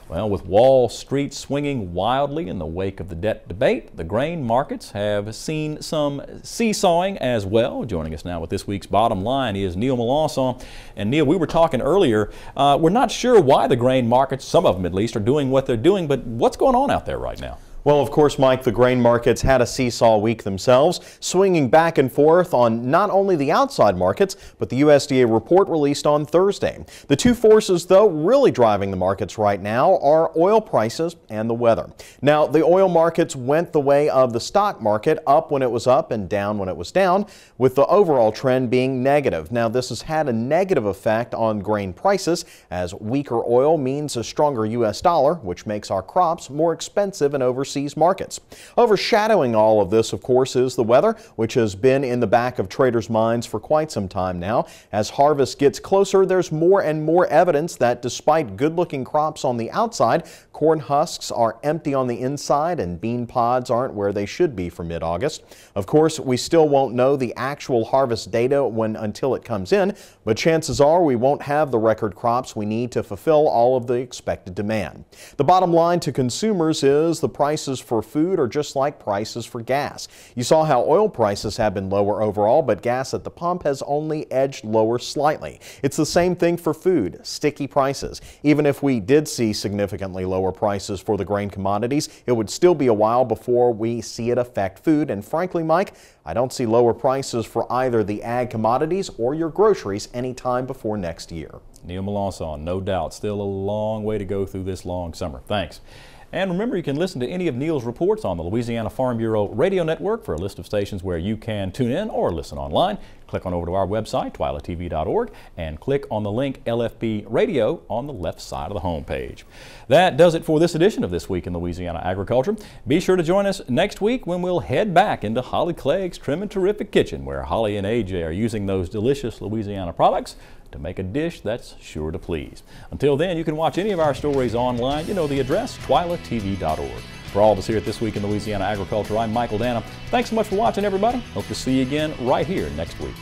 Well, with Wall Street swinging wildly in the wake of the debt debate, the grain markets have seen some seesawing as well. Joining us now with this week's Bottom Line is Neil Melancon. And Neil, we were talking earlier, we're not sure why the grain markets, some of them at least, are doing what they're doing, but what's going on out there right now? Well, of course, Mike, the grain markets had a seesaw week themselves, swinging back and forth on not only the outside markets, but the USDA report released on Thursday. The two forces, though, really driving the markets right now are oil prices and the weather. Now, the oil markets went the way of the stock market, up when it was up and down when it was down, with the overall trend being negative. Now, this has had a negative effect on grain prices, as weaker oil means a stronger U.S. dollar, which makes our crops more expensive in overseas markets. Overshadowing all of this, of course, is the weather, which has been in the back of traders' minds for quite some time now. As harvest gets closer, there's more and more evidence that despite good-looking crops on the outside, corn husks are empty on the inside and bean pods aren't where they should be for mid-August. Of course, we still won't know the actual harvest data until it comes in, but chances are we won't have the record crops we need to fulfill all of the expected demand. The bottom line to consumers is the prices for food are just like prices for gas. You saw how oil prices have been lower overall, but gas at the pump has only edged lower slightly. It's the same thing for food, sticky prices. Even if we did see significantly lower prices for the grain commodities, it would still be a while before we see it affect food. And frankly, Mike, I don't see lower prices for either the ag commodities or your groceries anytime before next year. Neil Melancon, no doubt, still a long way to go through this long summer. Thanks. And remember, you can listen to any of Neil's reports on the Louisiana Farm Bureau radio network. For a list of stations where you can tune in or listen online, click on over to our website, twilatv.org, and click on the link LFB Radio on the left side of the home page. That does it for this edition of This Week in Louisiana Agriculture. Be sure to join us next week when we'll head back into Holly Clegg's Trim and Terrific Kitchen, where Holly and AJ are using those delicious Louisiana products to make a dish that's sure to please. Until then, you can watch any of our stories online. You know the address, twilatv.org. For all of us here at This Week in Louisiana Agriculture, I'm Michael Dana. Thanks so much for watching, everybody. Hope to see you again right here next week.